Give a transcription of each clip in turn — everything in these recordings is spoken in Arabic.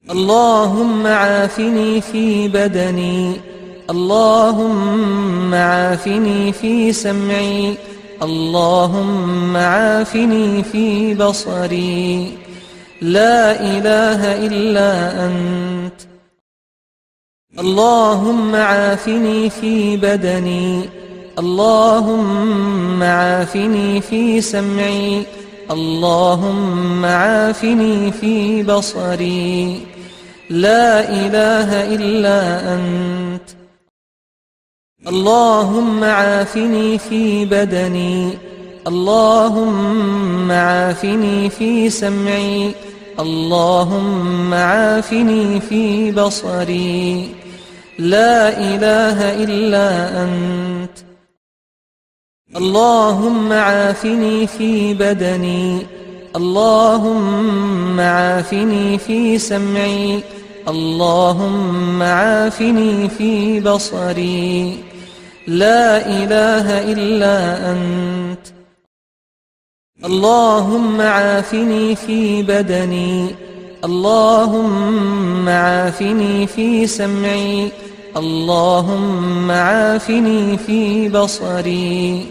اللهم عافني في بدني، اللهم عافني في سمعي، اللهم عافني في بصري، لا إله إلا أنت. اللهم عافني في بدني، اللهم عافني في سمعي، اللهم عافني في بصري، لا إله إلا أنت. اللهم عافني في بدني، اللهم عافني في سمعي، اللهم عافني في بصري، لا إله إلا أنت. اللهم عافني في بدني، اللهم عافني في سمعي، اللهم عافني في بصري، لا إله إلا أنت. اللهم عافني في بدني، اللهم عافني في سمعي، اللهم عافني في بصري،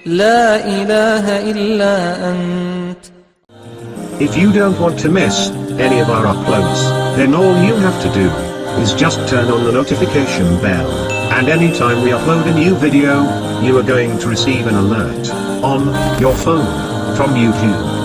لا إله إلا أنت. If you don't want to miss any of our uploads, then all you have to do is just turn on the notification bell, and anytime we upload a new video, you are going to receive an alert on your phone from YouTube.